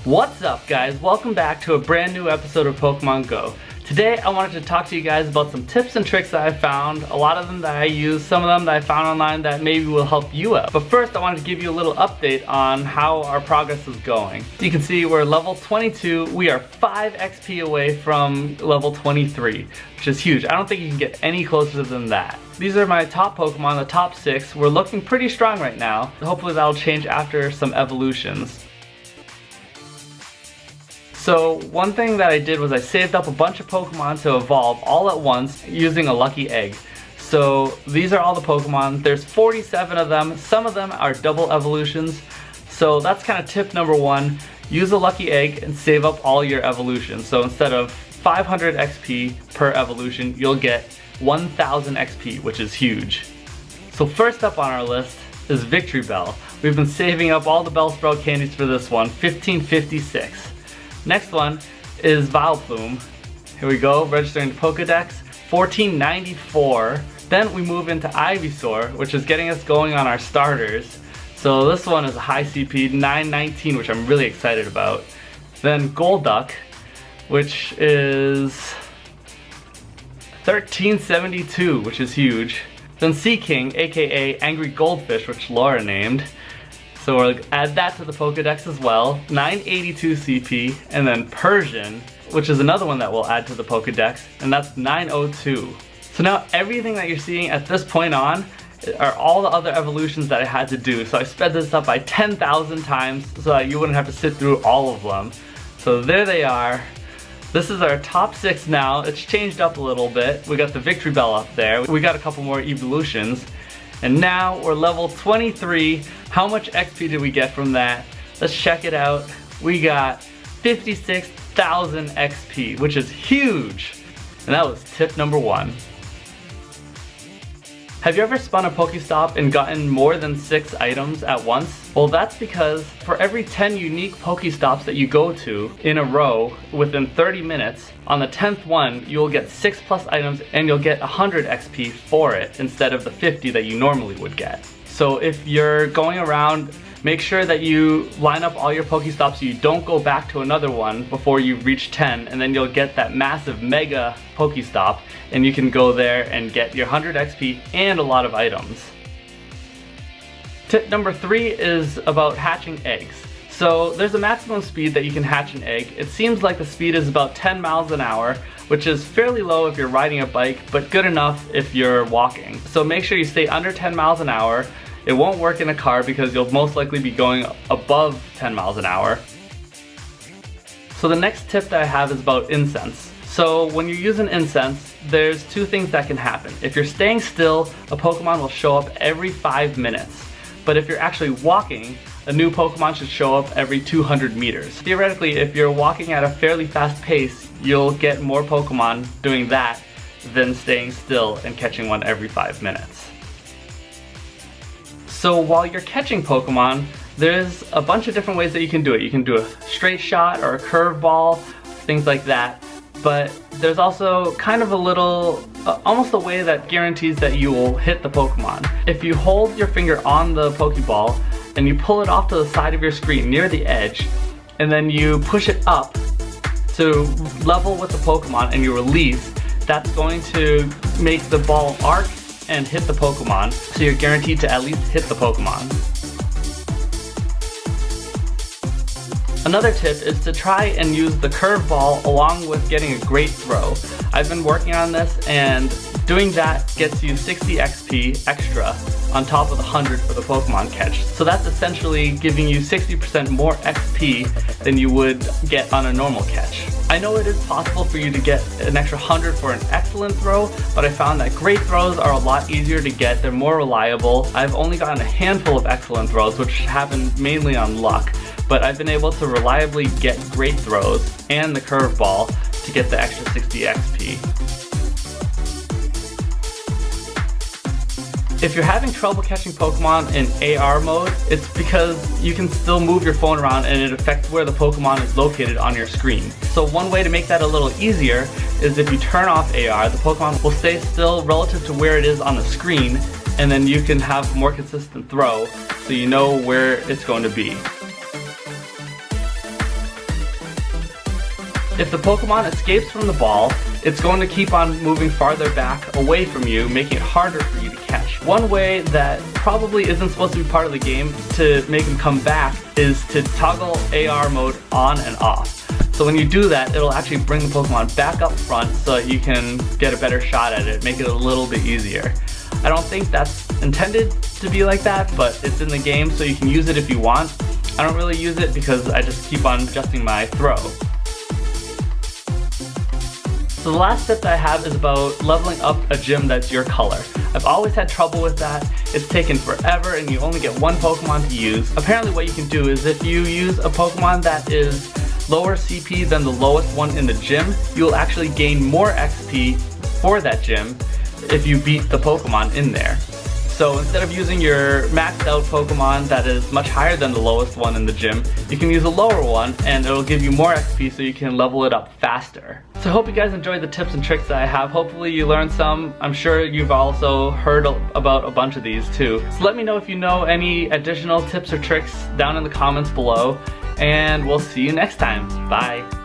What's up, guys? Welcome back to a brand new episode of Pokemon Go. Today I wanted to talk to you guys about some tips and tricks that I found, a lot of them that I use, some of them that I found online that maybe will help you out. But first I wanted to give you a little update on how our progress is going. You can see we're level 22, we are 5 XP away from level 23, which is huge. I don't think you can get any closer than that. These are my top Pokemon, the top 6. We're looking pretty strong right now. Hopefully that'll change after some evolutions. So one thing that I did was I saved up a bunch of Pokemon to evolve all at once using a lucky egg. So these are all the Pokemon. There's 47 of them. Some of them are double evolutions. So that's kind of tip number 1. Use a lucky egg and save up all your evolutions. So instead of 500 XP per evolution, you'll get 1000 XP, which is huge. So first up on our list is Victory Bell. We've been saving up all the Bellsprout candies for this one, 1556. Next one is Vileplume. Here we go, registering the Pokedex, 1494. Then we move into Ivysaur, which is getting us going on our starters. So this one is a high CP, 919, which I'm really excited about. Then Golduck, which is 1372, which is huge. Then Seaking, aka Angry Goldfish, which Laura named. So we'll add that to the Pokedex as well, 982 CP, and then Persian, which is another one that we'll add to the Pokedex, and that's 902. So now everything that you're seeing at this point on are all the other evolutions that I had to do. So I sped this up by 10,000 times so that you wouldn't have to sit through all of them. So there they are. This is our top 6 now. It's changed up a little bit. We got the Victory Bell up there. We got a couple more evolutions. And now we're level 23. How much XP did we get from that? Let's check it out. We got 56,000 XP, which is huge. And that was tip number 1. Have you ever spun a Pokestop and gotten more than 6 items at once? Well, that's because for every 10 unique Pokestops that you go to in a row within 30 minutes, on the 10th one, you'll get 6 plus items and you'll get 100 XP for it instead of the 50 that you normally would get. So if you're going around, make sure that you line up all your Pokestops so you don't go back to another one before you reach 10, and then you'll get that massive mega Pokestop and you can go there and get your 100 XP and a lot of items. Tip number 3 is about hatching eggs. So there's a maximum speed that you can hatch an egg. It seems like the speed is about 10 miles an hour, which is fairly low if you're riding a bike, but good enough if you're walking. So make sure you stay under 10 miles an hour. It won't work in a car because you'll most likely be going above 10 miles an hour. So the next tip that I have is about incense. So when you use an incense, there's 2 things that can happen. If you're staying still, a Pokemon will show up every 5 minutes. But if you're actually walking, a new Pokemon should show up every 200 meters. Theoretically, if you're walking at a fairly fast pace, you'll get more Pokemon doing that than staying still and catching one every 5 minutes. So while you're catching Pokemon, there's a bunch of different ways that you can do it. You can do a straight shot or a curveball, things like that. But there's also kind of a little, almost a way that guarantees that you will hit the Pokemon. If you hold your finger on the Pokeball and you pull it off to the side of your screen near the edge, and then you push it up to level with the Pokemon and you release, that's going to make the ball arc and hit the Pokemon, so you're guaranteed to at least hit the Pokemon. Another tip is to try and use the curveball along with getting a great throw. I've been working on this, and doing that gets you 60 XP extra on top of the 100 for the Pokemon catch. So that's essentially giving you 60% more XP than you would get on a normal catch. I know it is possible for you to get an extra 100 for an excellent throw, but I found that great throws are a lot easier to get. They're more reliable. I've only gotten a handful of excellent throws, which happen mainly on luck, but I've been able to reliably get great throws and the curveball to get the extra 60 XP. If you're having trouble catching Pokemon in AR mode, it's because you can still move your phone around and it affects where the Pokemon is located on your screen. So one way to make that a little easier is if you turn off AR, the Pokemon will stay still relative to where it is on the screen, and then you can have a more consistent throw so you know where it's going to be. If the Pokemon escapes from the ball, it's going to keep on moving farther back away from you, making it harder for you to catch. One way that probably isn't supposed to be part of the game to make him come back is to toggle AR mode on and off. So when you do that, it'll actually bring the Pokemon back up front so that you can get a better shot at it, make it a little bit easier. I don't think that's intended to be like that, but it's in the game so you can use it if you want. I don't really use it because I just keep on adjusting my throw. So the last tip that I have is about leveling up a gym that's your color. I've always had trouble with that. It's taken forever and you only get one Pokemon to use. Apparently what you can do is if you use a Pokemon that is lower CP than the lowest one in the gym, you'll actually gain more XP for that gym if you beat the Pokemon in there. So instead of using your maxed out Pokemon that is much higher than the lowest one in the gym, you can use a lower one and it'll give you more XP so you can level it up faster. So I hope you guys enjoyed the tips and tricks that I have. Hopefully you learned some. I'm sure you've also heard about a bunch of these too. So let me know if you know any additional tips or tricks down in the comments below, and we'll see you next time. Bye.